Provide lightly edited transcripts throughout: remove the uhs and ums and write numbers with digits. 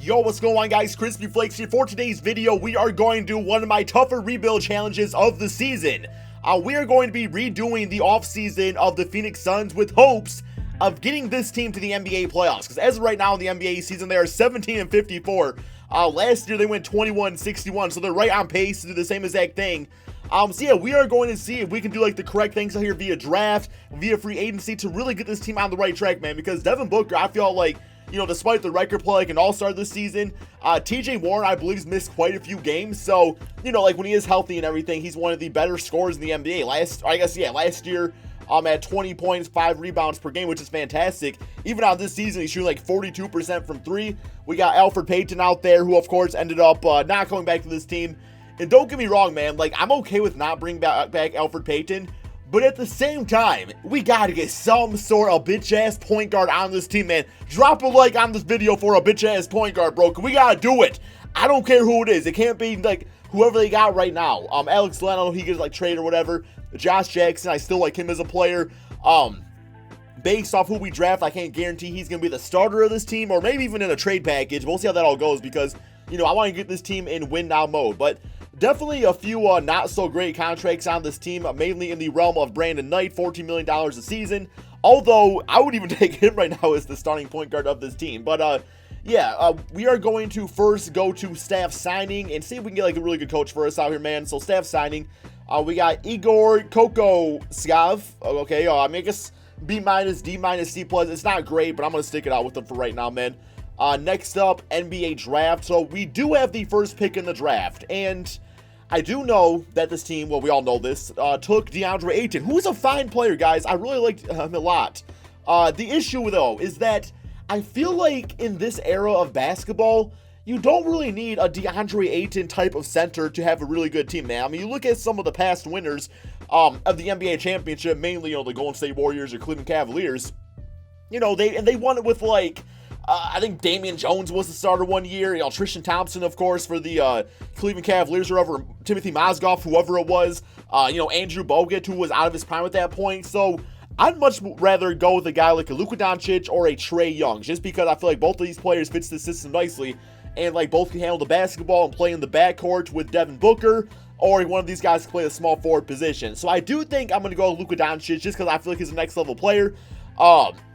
Yo, what's going on, guys? KrispyFlakes here. For today's video, we are going to do one of my tougher rebuild challenges of the season. We are going to be redoing the offseason of the Phoenix Suns with hopes of getting this team to the NBA playoffs. Because as of right now in the NBA season, they are 17-54. Last year, they went 21-61, so they're right on pace to do the same exact thing. So yeah, we are going to see if we can do like the correct things out here via draft, via free agency to really get this team on the right track, man. Because Devin Booker, I feel like, you know, despite the record play like an all-star this season, TJ Warren, I believe, has missed quite a few games. So, you know, like when he is healthy and everything, he's one of the better scorers in the NBA. Last year, at 20 points, 5 rebounds per game, which is fantastic. Even on this season, he's shooting like 42% from 3. We got Elfrid Payton out there, who, of course, ended up not coming back to this team. And don't get me wrong, man. Like, I'm okay with not bringing back Elfrid Payton. But at the same time, we got to get some sort of bitch-ass point guard on this team, man. Drop a like on this video for a bitch-ass point guard, bro. We got to do it. I don't care who it is. It can't be, like, whoever they got right now. Alex Len, I don't know if he gets, like, traded or whatever. Josh Jackson, I still like him as a player. Based off who we draft, I can't guarantee he's going to be the starter of this team or maybe even in a trade package. We'll see how that all goes because, you know, I want to get this team in win-now mode. But definitely a few not-so-great contracts on this team, mainly in the realm of Brandon Knight, $14 million a season. Although, I would even take him right now as the starting point guard of this team. But, we are going to first go to staff signing and see if we can get, like, a really good coach for us out here, man. So, staff signing, we got Igor Kokoskov. Okay, I guess B-, D-, C+. It's not great, but I'm going to stick it out with them for right now, man. Next up, NBA draft. So, we do have the first pick in the draft, and I do know that this team, well, we all know this, took DeAndre Ayton, who is a fine player, guys. I really liked him a lot. The issue, though, is that I feel like in this era of basketball, you don't really need a DeAndre Ayton type of center to have a really good team, man. I mean, you look at some of the past winners of the NBA championship, mainly, you know, the Golden State Warriors or Cleveland Cavaliers. You know, they won it with, like, I think Damian Jones was the starter one year. You know, Tristan Thompson, of course, for the Cleveland Cavaliers or whoever, Timothy Mozgov, whoever it was. You know, Andrew Bogut, who was out of his prime at that point. So I'd much rather go with a guy like a Luka Doncic or a Trae Young, just because I feel like both of these players fits the system nicely, and like both can handle the basketball and play in the backcourt with Devin Booker, or one of these guys can play the small forward position. So I do think I'm going to go with Luka Doncic just because I feel like he's a next level player.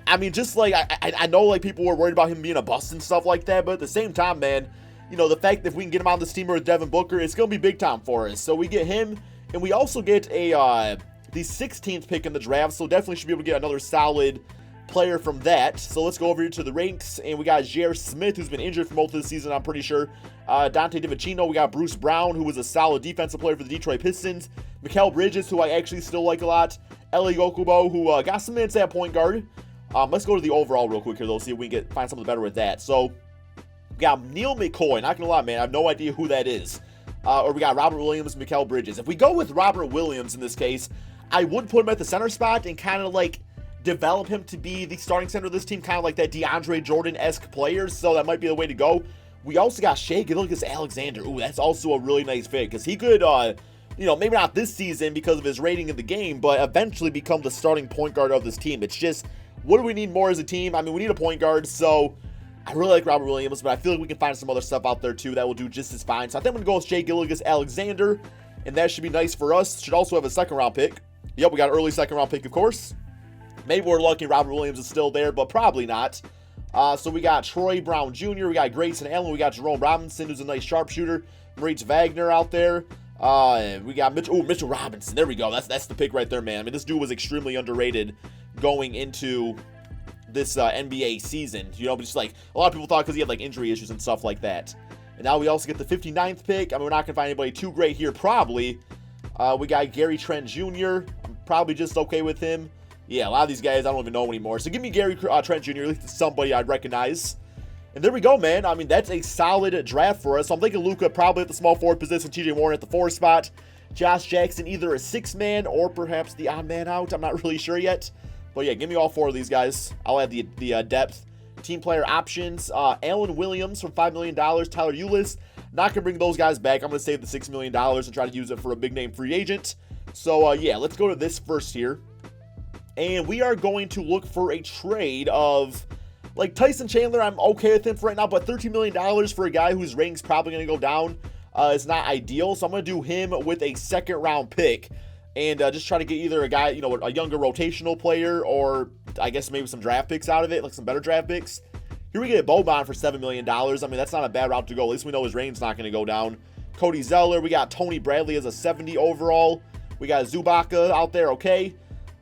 I mean, just like, I know, like, people were worried about him being a bust and stuff like that, but at the same time, man, you know, the fact that if we can get him on this team with Devin Booker, it's going to be big time for us. So we get him, and we also get the 16th pick in the draft, so definitely should be able to get another solid player from that. So let's go over here to the ranks, and we got J.R. Smith, who's been injured for most of the season, I'm pretty sure. Dante DiVincenzo, we got Bruce Brown, who was a solid defensive player for the Detroit Pistons. Mikal Bridges, who I actually still like a lot. Eli Okubo, who got some minutes at point guard. Let's go to the overall real quick here, though, see if we can find something better with that. So, we got Neil McCoy. Not going to lie, man, I have no idea who that is. Or we got Robert Williams, Mikal Bridges. If we go with Robert Williams in this case, I would put him at the center spot and kind of, like, develop him to be the starting center of this team, kind of like that DeAndre Jordan-esque player, so that might be the way to go. We also got Shai Gilgeous-Alexander. Ooh, that's also a really nice fit, because he could, you know, maybe not this season because of his rating in the game, but eventually become the starting point guard of this team. It's just, what do we need more as a team? I mean, we need a point guard, so I really like Robert Williams, but I feel like we can find some other stuff out there, too, that will do just as fine. So I think I'm going to go with Shai Gilgeous-Alexander, and that should be nice for us. Should also have a second-round pick. Yep, we got an early second-round pick, of course. Maybe we're lucky Robert Williams is still there, but probably not. So we got Troy Brown Jr., we got Grayson Allen, we got Jerome Robinson, who's a nice sharpshooter. Moritz Wagner out there. We got Mitchell Robinson. There we go. That's the pick right there, man. I mean, this dude was extremely underrated going into this NBA season. You know, but just like a lot of people thought because he had like injury issues and stuff like that. And now we also get the 59th pick. I mean, we're not gonna find anybody too great here, probably. We got Gary Trent Jr. I'm probably just okay with him. Yeah, a lot of these guys I don't even know anymore. So give me Gary Trent Jr. At least somebody I'd recognize. And there we go, man. I mean, that's a solid draft for us. So I'm thinking Luka probably at the small forward position, TJ Warren at the 4 spot, Josh Jackson either a 6-man or perhaps the odd man out. I'm not really sure yet. But yeah, give me all 4 of these guys. I'll add the depth. Team player options. Alan Williams from $5 million. Tyler Ulis. Not going to bring those guys back. I'm going to save the $6 million and try to use it for a big name free agent. So yeah, let's go to this first here. And we are going to look for a trade of Like, Tyson Chandler, I'm okay with him for right now, but $13 million for a guy whose rating's probably going to go down is not ideal. So I'm going to do him with a second-round pick and just try to get either a guy, you know, a younger rotational player, or I guess maybe some draft picks out of it, like some better draft picks. Here we get Boban for $7 million. I mean, that's not a bad route to go. At least we know his rating's not going to go down. Cody Zeller, we got Tony Bradley as a 70 overall. We got Zubaka out there, okay.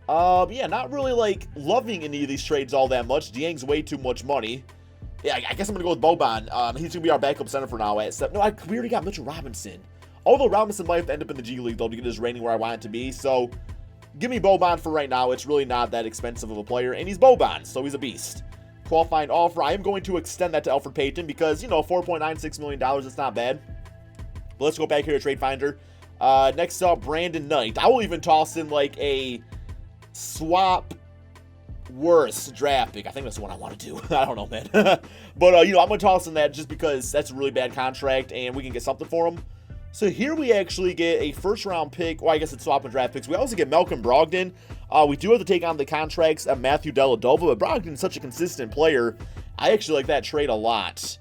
Yeah, not really, like, loving any of these trades all that much. Dieng's way too much money. Yeah, I guess I'm going to go with Boban. He's going to be our backup center for now at 7. No, we already got Mitchell Robinson. Although Robinson might have to end up in the G League, though, to get his rating where I want it to be. So, give me Boban for right now. It's really not that expensive of a player. And he's Boban, so he's a beast. Qualifying offer, I am going to extend that to Elfrid Payton because, you know, $4.96 million, it's not bad. But let's go back here to Trade Finder. Next up, Brandon Knight. I will even toss in, like, a swap worse draft pick. I think that's the one I want to do. I don't know, man. But, you know, I'm going to toss in that just because that's a really bad contract and we can get something for him. So here we actually get a first-round pick. Well, I guess it's swapping draft picks. We also get Malcolm Brogdon. We do have to take on the contracts of Matthew Dellavedova, but Brogdon's such a consistent player. I actually like that trade a lot.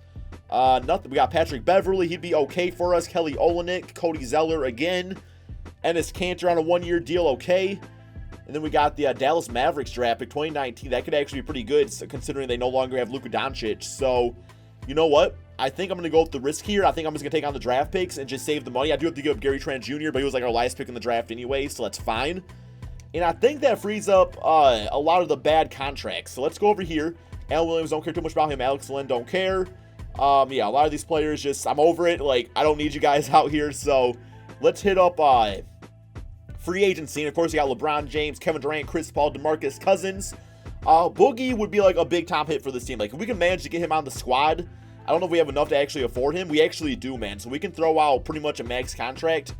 Nothing. We got Patrick Beverly. He'd be okay for us. Kelly Olynyk, Cody Zeller again. Enes Kanter on a one-year deal, okay. And then we got the Dallas Mavericks draft pick, 2019. That could actually be pretty good, considering they no longer have Luka Doncic. So, you know what? I think I'm going to go with the risk here. I think I'm just going to take on the draft picks and just save the money. I do have to give up Gary Trent Jr., but he was like our last pick in the draft anyway, so that's fine. And I think that frees up a lot of the bad contracts. So let's go over here. Al Williams, don't care too much about him. Alex Len, don't care. Yeah, a lot of these players just, I'm over it. Like, I don't need you guys out here. So let's hit up free agency. And of course, you got LeBron James, Kevin Durant, Chris Paul, DeMarcus Cousins. Boogie would be like a big top hit for this team. Like, if we can manage to get him on the squad, I don't know if we have enough to actually afford him. We actually do, man. So we can throw out pretty much a max contract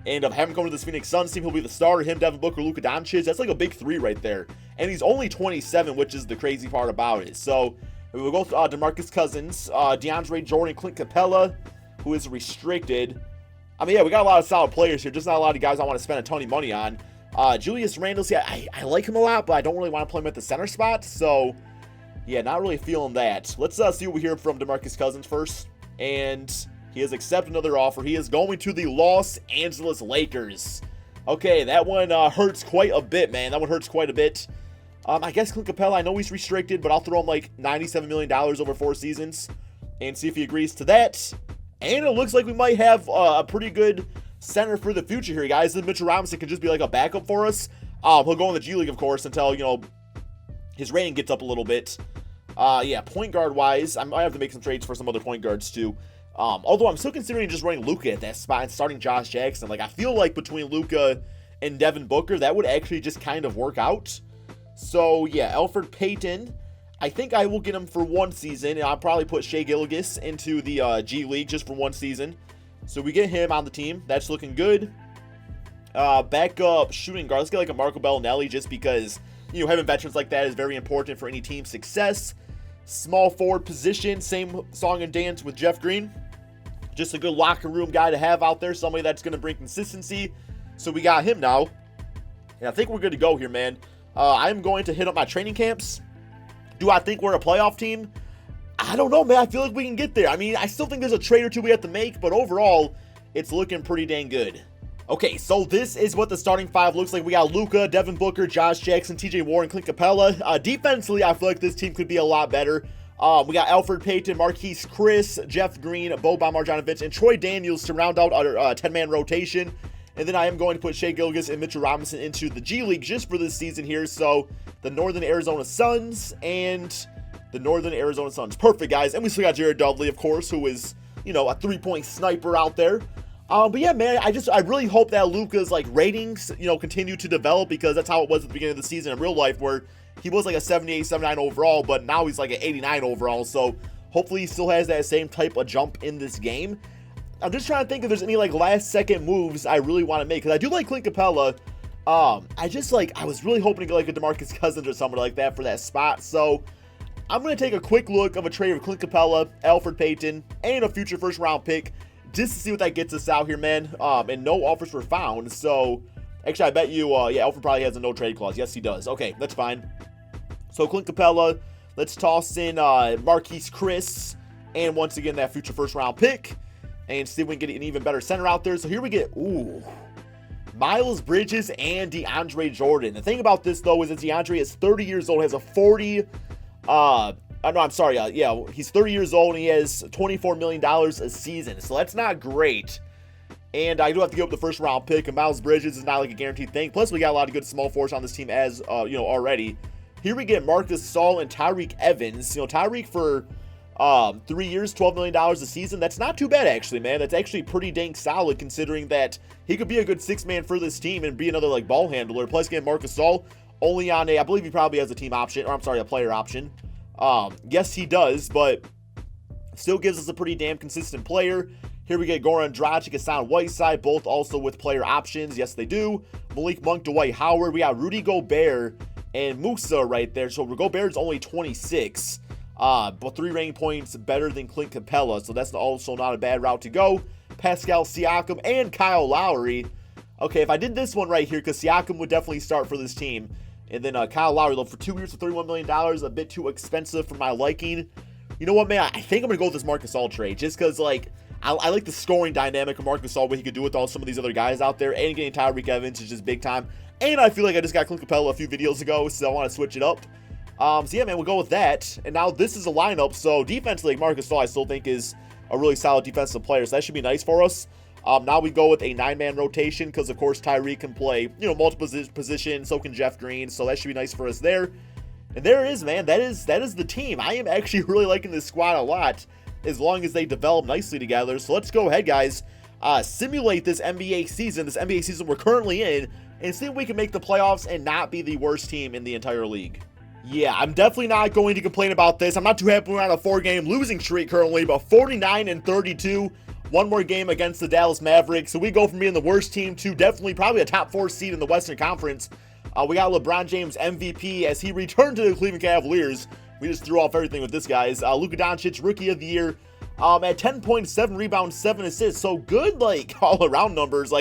and have him come to this Phoenix Suns team. He'll be the starter. Him, Devin Booker, Luka Doncic. That's like a big three right there. And he's only 27, which is the crazy part about it. So we'll go with DeMarcus Cousins, DeAndre Jordan, Clint Capella, who is restricted. I mean, yeah, we got a lot of solid players here. Just not a lot of guys I want to spend a ton of money on. Julius Randle, yeah, I like him a lot, but I don't really want to play him at the center spot. So yeah, not really feeling that. Let's see what we hear from DeMarcus Cousins first. And he has accepted another offer. He is going to the Los Angeles Lakers. Okay, that one hurts quite a bit, man. That one hurts quite a bit. I guess Clint Capella, I know he's restricted, but I'll throw him like $97 million over 4 seasons and see if he agrees to that. And it looks like we might have a pretty good center for the future here, guys. Then Mitchell Robinson can just be like a backup for us. He'll go in the G League, of course, until, you know, his rating gets up a little bit. Yeah, point guard wise, I might have to make some trades for some other point guards too. Although I'm still considering just running Luka at that spot and starting Josh Jackson. Like, I feel like between Luka and Devin Booker, that would actually just kind of work out. So yeah, Elfrid Payton, I think I will get him for 1 season, and I'll probably put Shai Gilgeous into the G League just for 1 season. So we get him on the team. That's looking good. Backup shooting guard. Let's get like a Marco Bellinelli just because, you know, having veterans like that is very important for any team's success. Small forward position, same song and dance with Jeff Green. Just a good locker room guy to have out there, somebody that's going to bring consistency. So we got him now. And I think we're good to go here, man. I'm going to hit up my training camps. Do I think we're a playoff team? I don't know, man. I feel like we can get there. I mean, I still think there's a trade or two we have to make, but overall, it's looking pretty dang good. Okay, so this is what the starting 5 looks like. We got Luka, Devin Booker, Josh Jackson, TJ Warren, Clint Capella. Defensively, I feel like this team could be a lot better. We got Elfrid Payton, Marquise Chris, Jeff Green, Boban Marjanovic, and Troy Daniels to round out our 10-man rotation. And then I am going to put Shai Gilgeous and Mitchell Robinson into the G League just for this season here. So the Northern Arizona Suns and the Northern Arizona Suns. Perfect, guys. And we still got Jared Dudley, of course, who is, you know, a 3-point sniper out there. But yeah, man, I really hope that Luka's like ratings, you know, continue to develop, because that's how it was at the beginning of the season in real life, where he was like a 78, 79 overall, but now he's like an 89 overall. So hopefully he still has that same type of jump in this game. I'm just trying to think if there's any like last second moves I really want to make, because I do like Clint Capella. I was really hoping to get like a DeMarcus Cousins or somebody like that for that spot. So I'm going to take a quick look of a trade of Clint Capella, Elfrid Payton, and a future first round pick just to see what that gets us out here, man. And no offers were found. So actually, I bet you, yeah, Elfrid probably has a no trade clause. Yes, he does. Okay, that's fine. So Clint Capella, Let's toss in Marquise Chris, and once again, that future first-round pick, and see if we can get an even better center out there. So here we get, Miles Bridges and DeAndre Jordan. The thing about this, though, is that DeAndre is 30 years old, has a 40, he's 30 years old, and he has $24 million a season, so that's not great. And I do have to give up the first-round pick, and Miles Bridges is not like a guaranteed thing. Plus, we got a lot of good small forwards on this team as, already. Here we get Marcus Gasol and Tyreke Evans. Tyreke for 3 years, $12 million a season. That's not too bad, actually, man. That's actually pretty dang solid, considering that he could be a good six-man for this team and be another, ball handler. Plus, getting Marcus Gasol only on I believe he probably has a team option, or I'm sorry, a player option. Yes, he does, but still gives us a pretty damn consistent player. Here we get Goran Dragic, Hassan Whiteside, both also with player options. Yes, they do. Malik Monk, Dwight Howard. We got Rudy Gobert and Musa right there. So Gobert's only 26, but 3 rating points better than Clint Capella. So that's also not a bad route to go. Pascal Siakam and Kyle Lowry. Okay, if I did this one right here, because Siakam would definitely start for this team. And then Kyle Lowry, though, for 2 years for $31 million, a bit too expensive for my liking. You know what, man? I think I'm going to go with this Marcus Gasol trade, just because, I like the scoring dynamic of Marcus Gasol, what he could do with all some of these other guys out there, and getting Tyreke Evans is just big time. And I feel like I just got Clint Capella a few videos ago, so I want to switch it up. So yeah, man, we'll go with that. And now this is a lineup, so defensively, Marcus Gasol I still think is a really solid defensive player, so that should be nice for us. Now we go with a 9-man rotation, because of course Tyreke can play, multiple positions, so can Jeff Green, so that should be nice for us there. And there it is, man. That is the team. I am actually really liking this squad a lot, as long as they develop nicely together. So let's go ahead, guys, simulate this NBA season we're currently in, and see if we can make the playoffs and not be the worst team in the entire league. Yeah, I'm definitely not going to complain about this. I'm not too happy we're on a 4-game losing streak currently, but 49-32, one more game against the Dallas Mavericks. So we go from being the worst team to definitely probably a top 4 seed in the Western Conference. We got LeBron James MVP as he returned to the Cleveland Cavaliers. We just threw off everything with this, guys. Luka Doncic, Rookie of the Year, at 10.7 rebounds, 7 assists. So good, all-around numbers.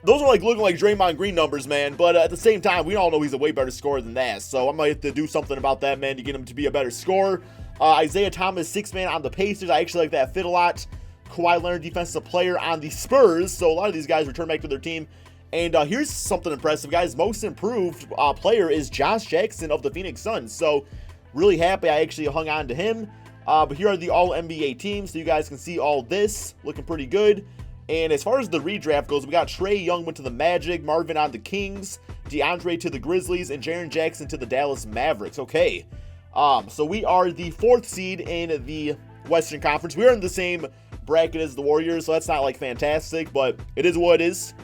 Those are, looking like Draymond Green numbers, man. But at the same time, we all know he's a way better scorer than that. So I might have to do something about that, man, to get him to be a better scorer. Isaiah Thomas, 6-man on the Pacers. I actually like that fit a lot. Kawhi Leonard, defensive player on the Spurs. So a lot of these guys return back to their team. And here's something impressive, guys. Most improved player is Josh Jackson of the Phoenix Suns. So really happy I actually hung on to him. But here are the all-NBA teams, so you guys can see all this. Looking pretty good. And as far as the redraft goes, we got Trae Young went to the Magic, Marvin on the Kings, DeAndre to the Grizzlies, and Jaren Jackson to the Dallas Mavericks. Okay. So we are the 4th seed in the Western Conference. We're in the same bracket as the Warriors, so that's not, fantastic, but it is what it is.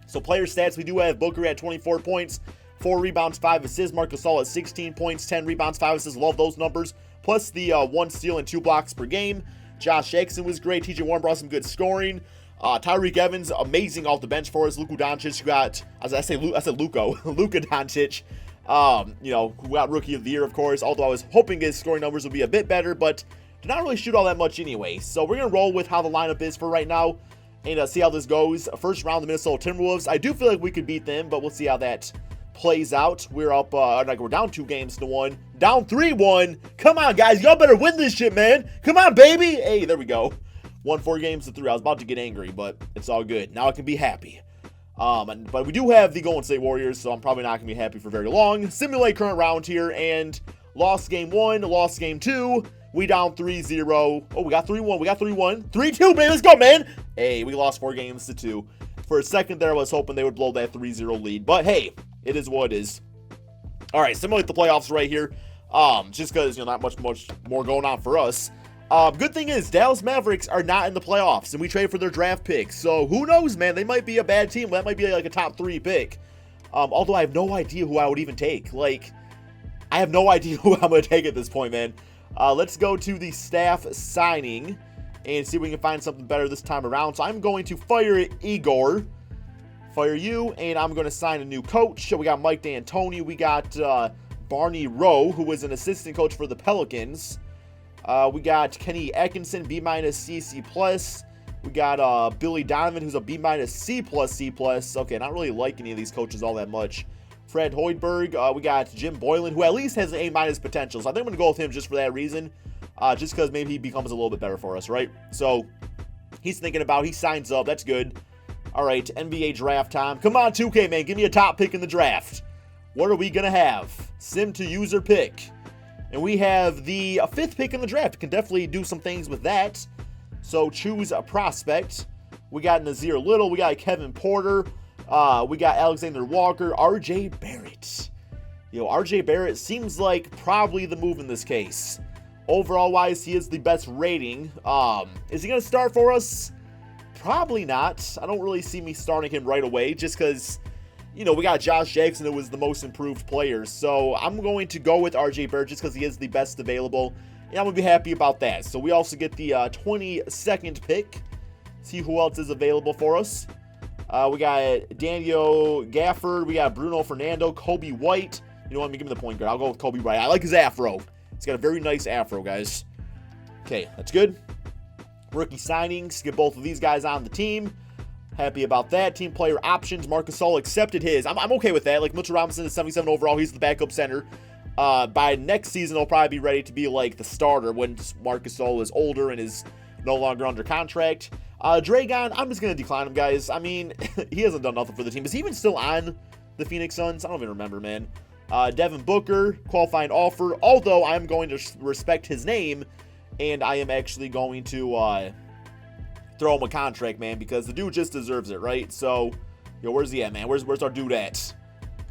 So player stats, we do have Booker at 24 points, 4 rebounds, 5 assists. Marcus Gasol at 16 points, 10 rebounds, 5 assists. Love those numbers. Plus the 1 steal and 2 blocks per game. Josh Jackson was great. TJ Warren brought some good scoring. Tyreke Evans, amazing off the bench for us. Luka Doncic got, I said Luka Doncic. Who got Rookie of the Year, of course. Although I was hoping his scoring numbers would be a bit better, but did not really shoot all that much anyway. So we're gonna roll with how the lineup is for right now, and see how this goes. First round, the Minnesota Timberwolves. I do feel like we could beat them, but we'll see how that plays out. We're up, we're down 2-1, down 3-1. Come on, guys, y'all better win this shit, man. Come on, baby. Hey, there we go. Won 4 games to 3. I was about to get angry, but it's all good. Now I can be happy. But we do have the Golden State Warriors, so I'm probably not gonna be happy for very long. Simulate current round here, and lost game 1, lost game 2. We down 3-0. Oh, we got 3-1. We got 3-1. 3-2, baby. Let's go, man. Hey, we lost 4 games to 2. For a second there, I was hoping they would blow that 3-0 lead. But hey, it is what it is. All right, simulate the playoffs right here. Just because, not much more going on for us. Good thing is, Dallas Mavericks are not in the playoffs, and we trade for their draft picks. So who knows, man? They might be a bad team. That might be a top 3 pick. Although I have no idea who I would even take. I have no idea who I'm going to take at this point, man. Let's go to the staff signing and see if we can find something better this time around. So I'm going to fire Igor. Fire you, and I'm going to sign a new coach. So we got Mike D'Antoni. We got Barney Rowe, who was an assistant coach for the Pelicans. We got Kenny Atkinson, B-, C++. We got Billy Donovan, who's a B-, C++. Okay, not really like any of these coaches all that much. Fred Hoiberg. We got Jim Boylan, who at least has an A- potential. So I think I'm going to go with him just for that reason. Just because maybe he becomes a little bit better for us, right? So he's thinking about, he signs up. That's good. All right, NBA draft time. Come on, 2K, man. Give me a top pick in the draft. What are we going to have? Sim to user pick. And we have the 5th pick in the draft. Can definitely do some things with that. So choose a prospect. We got Nazir Little. We got Kevin Porter. We got Alexander Walker. RJ Barrett. RJ Barrett seems like probably the move in this case. Overall wise, he is the best rating. Is he going to start for us? Probably not. I don't really see me starting him right away just because, we got Josh Jackson, who was the most improved player. So I'm going to go with RJ Barrett just because he is the best available. And I'm going to be happy about that. So we also get the 22nd pick. See who else is available for us. We got Daniel Gafford. We got Bruno Fernando, Kobe White. You know what? Let me give him the point guard. I'll go with Kobe White. I like his afro. He's got a very nice afro, guys. Okay, that's good. Rookie signings. Get both of these guys on the team. Happy about that. Team player options. Marcus Gasol accepted his. I'm okay with that. Like, Mitchell Robinson is 77 overall. He's the backup center. By next season, he'll probably be ready to be like the starter when Marcus Gasol is older and is no longer under contract. Dragon, I'm just going to decline him, guys. I mean, he hasn't done nothing for the team. Is he even still on the Phoenix Suns? I don't even remember, man. Devin Booker, qualifying offer. Although I'm going to respect his name, and I am actually going to throw him a contract, man, because the dude just deserves it, right? So, where's he at, man? Where's our dude at?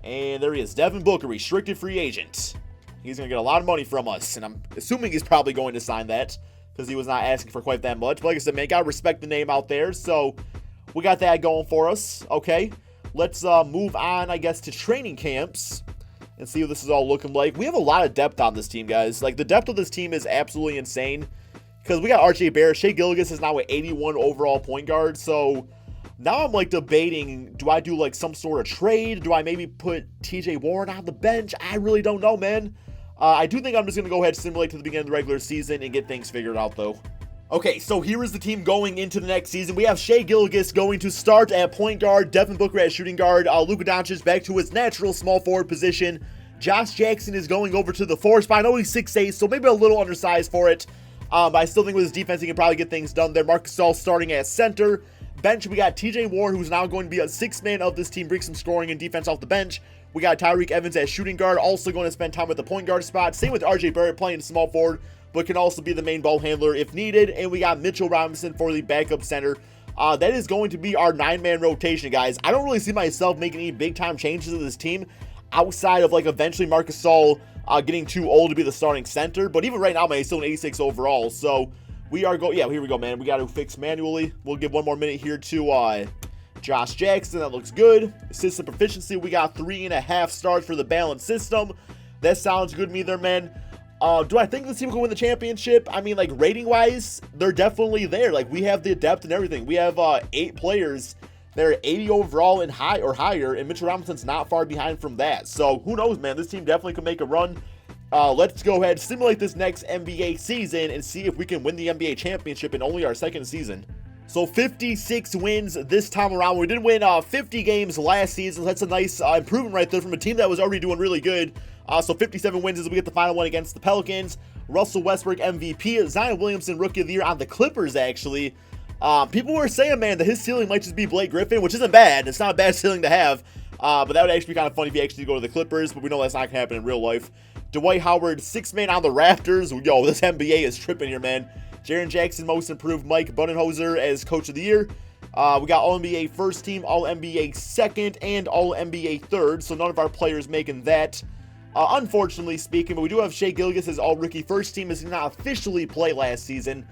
And there he is, Devin Booker, restricted free agent. He's going to get a lot of money from us, and I'm assuming he's probably going to sign that because he was not asking for quite that much. But like I said, man, got to respect the name out there. So we got that going for us. Okay, let's move on, I guess, to training camps and see what this is all looking like. We have a lot of depth on this team, guys. Like, the depth of this team is absolutely insane because we got RJ Barrett. Shai Gilgeous is now an 81 overall point guard. So now I'm like debating, do I do like some sort of trade? Do I maybe put TJ Warren on the bench? I really don't know, man. I do think I'm just going to go ahead and simulate to the beginning of the regular season and get things figured out, though. Okay, so here is the team going into the next season. We have Shai Gilgeous going to start at point guard, Devin Booker at shooting guard, Luka Doncic back to his natural small forward position. Josh Jackson is going over to the 4 spot. I know he's 6'8", so maybe a little undersized for it. But I still think with his defense, he can probably get things done there. Marcus Gasol starting at center. Bench, we got TJ Warren, who's now going to be a 6th man of this team, bring some scoring and defense off the bench. We got Tyreke Evans at shooting guard, also going to spend time at the point guard spot. Same with RJ Barrett playing small forward, but can also be the main ball handler if needed. And we got Mitchell Robinson for the backup center. That is going to be our 9-man rotation, guys. I don't really see myself making any big-time changes to this team outside of, like, eventually Marcus Gasol getting too old to be the starting center. But even right now, man, he's still an 86 overall. So we are going, yeah, here we go, man. We got to fix manually. We'll give one more minute here to Josh Jackson. That looks good. System proficiency, we got 3.5 stars for the balanced system. That sounds good to me there, man. Do I think this team can win the championship? I mean, like, rating-wise, they're definitely there. Like, we have the depth and everything. We have 8 players that are 80 overall and high or higher, and Mitchell Robinson's not far behind from that. So, who knows, man? This team definitely could make a run. Let's go ahead and simulate this next NBA season and see if we can win the NBA championship in only our 2nd season. So 56 wins this time around. We did win 50 games last season. That's a nice improvement right there from a team that was already doing really good. So 57 wins as we get the final one against the Pelicans. Russell Westbrook MVP. Zion Williamson Rookie of the Year on the Clippers, actually. People were saying, man, that his ceiling might just be Blake Griffin, which isn't bad. It's not a bad ceiling to have. But that would actually be kind of funny if he actually go to the Clippers. But we know that's not going to happen in real life. Dwight Howard, 6th man on the Raptors. Yo, this NBA is tripping here, man. Jaren Jackson, most improved. Mike Budenholzer as coach of the year. We got All-NBA first team, All-NBA second, and All-NBA third. So none of our players making that, unfortunately speaking. But we do have Shai Gilgeous as All-Rookie first team, as he did not officially play last season.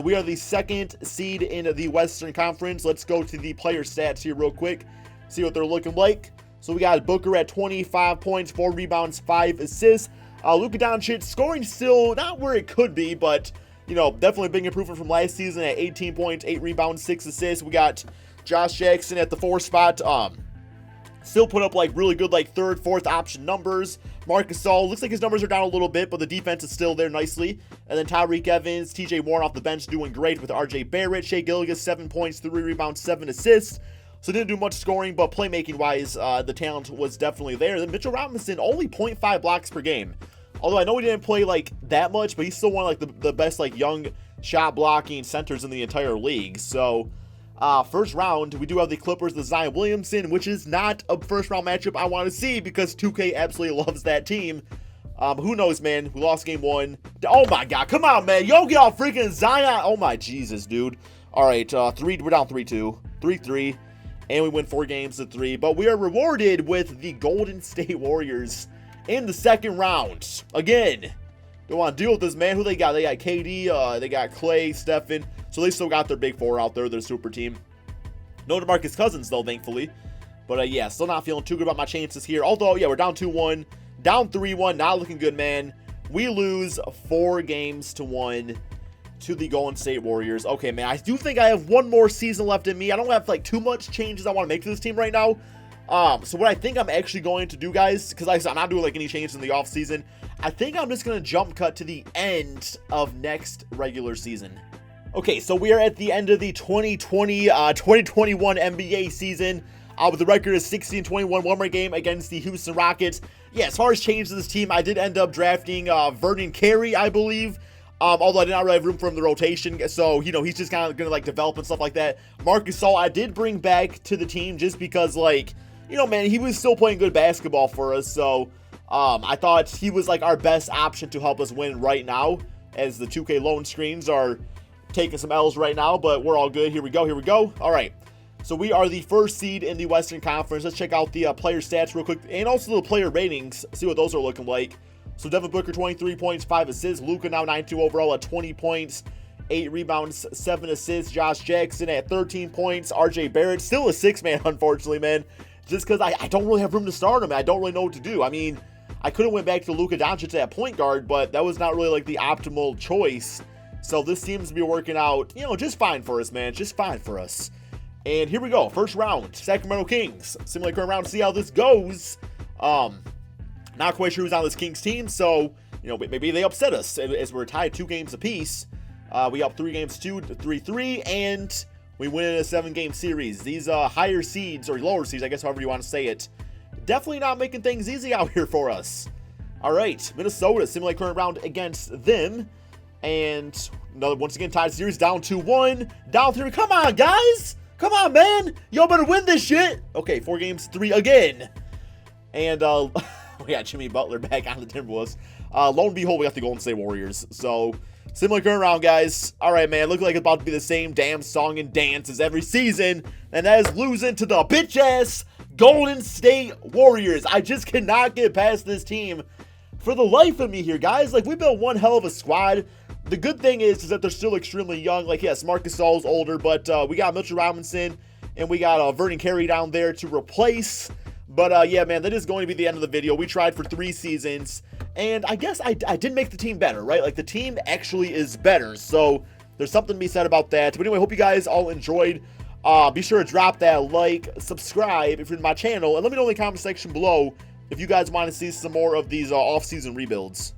We are the 2nd seed in the Western Conference. Let's go to the player stats here real quick. See what they're looking like. So we got Booker at 25 points, 4 rebounds, 5 assists. Luka Doncic scoring still not where it could be, but definitely a big improvement from last season at 18 points, 8 rebounds, 6 assists. We got Josh Jackson at the 4 spot. Still put up like really good like 3rd, 4th option numbers. Marcus Gasol looks like his numbers are down a little bit, but the defense is still there nicely. And then Tyreke Evans, TJ Warren off the bench doing great with RJ Barrett. Shai Gilgeous 7 points, 3 rebounds, 7 assists. So didn't do much scoring, but playmaking-wise, the talent was definitely there. Then Mitchell Robinson, only 0.5 blocks per game. Although I know he didn't play, like, that much, but he's still one of, like, the best, like, young shot-blocking centers in the entire league. So, first round, we do have the Clippers, the Zion Williamson, which is not a first-round matchup I want to see because 2K absolutely loves that team. Who knows, man? We lost game 1. Oh, my God. Come on, man. Yo, get off freaking Zion. Oh, my Jesus, dude. All right, we're down 3-2, 3-3, and we win 4 games to 3. But we are rewarded with the Golden State Warriors in the second round. Again, don't want to deal with this, man. Who they got? They got KD, they got Clay, Stephen. So they still got their big 4 out there, their super team. No DeMarcus Cousins, though, thankfully. But, yeah, still not feeling too good about my chances here. Although, yeah, we're down 2-1. Down 3-1, not looking good, man. We lose 4 games to 1 to the Golden State Warriors. Okay, man, I do think I have one more season left in me. I don't have, like, too much changes I want to make to this team right now. So what I think I'm actually going to do, guys, because like I said, I'm not doing, like, any changes in the offseason. I think I'm just going to jump cut to the end of next regular season. Okay, so we are at the end of the 2020-2021 NBA season. With the record of 16-21, one more game against the Houston Rockets. Yeah, as far as changes to this team, I did end up drafting Vernon Carey, I believe. Although I did not really have room for him in the rotation. So, you know, he's just kind of going to, like, develop and stuff like that. Marcus Gasol, I did bring back to the team just because, like, you know, man, he was still playing good basketball for us. So, I thought he was, like, our best option to help us win right now. As the 2K loan screens are taking some L's right now. But we're all good. Here we go. Here we go. All right. So we are the first seed in the Western Conference. Let's check out the player stats real quick. And also the player ratings. See what those are looking like. So Devin Booker, 23 points, 5 assists. Luka now 92 overall at 20 points, 8 rebounds, 7 assists. Josh Jackson at 13 points. RJ Barrett, still a 6-man, unfortunately, man. Just because I don't really have room to start him. I don't really know what to do. I mean, I could have went back to Luka Doncic at point guard, but that was not really, like, the optimal choice. So this seems to be working out, you know, just fine for us, man. Just fine for us. And here we go. First round, Sacramento Kings. Simulate current round to see how this goes. Not quite sure who's on this Kings team, so, you know, maybe they upset us as we're tied 2 games apiece. We up 3 games to 3-3, and we win in a 7-game series. These higher seeds, or lower seeds, I guess however you want to say it, definitely not making things easy out here for us. All right, Minnesota, simulate current round against them. And another, once again, tied series, down 2-1, down 3. Come on, guys! Come on, man! Y'all better win this shit! Okay, 4 games, 3 again. And, we got Jimmy Butler back on the Timberwolves. Lo and behold, we got the Golden State Warriors. So, similar current round, guys. All right, man. Looks like it's about to be the same damn song and dance as every season. And that is losing to the bitch-ass Golden State Warriors. I just cannot get past this team for the life of me here, guys. Like, we built one hell of a squad. The good thing is that they're still extremely young. Like, yes, Marcus Gasol's older, but we got Mitchell Robinson and we got Vernon Carey down there to replace. But, yeah, man, that is going to be the end of the video. We tried for 3 seasons, and I guess I did make the team better, right? Like, the team actually is better, so there's something to be said about that. But anyway, hope you guys all enjoyed. Be sure to drop that like, subscribe if you're in my channel, and let me know in the comment section below if you guys want to see some more of these off-season rebuilds.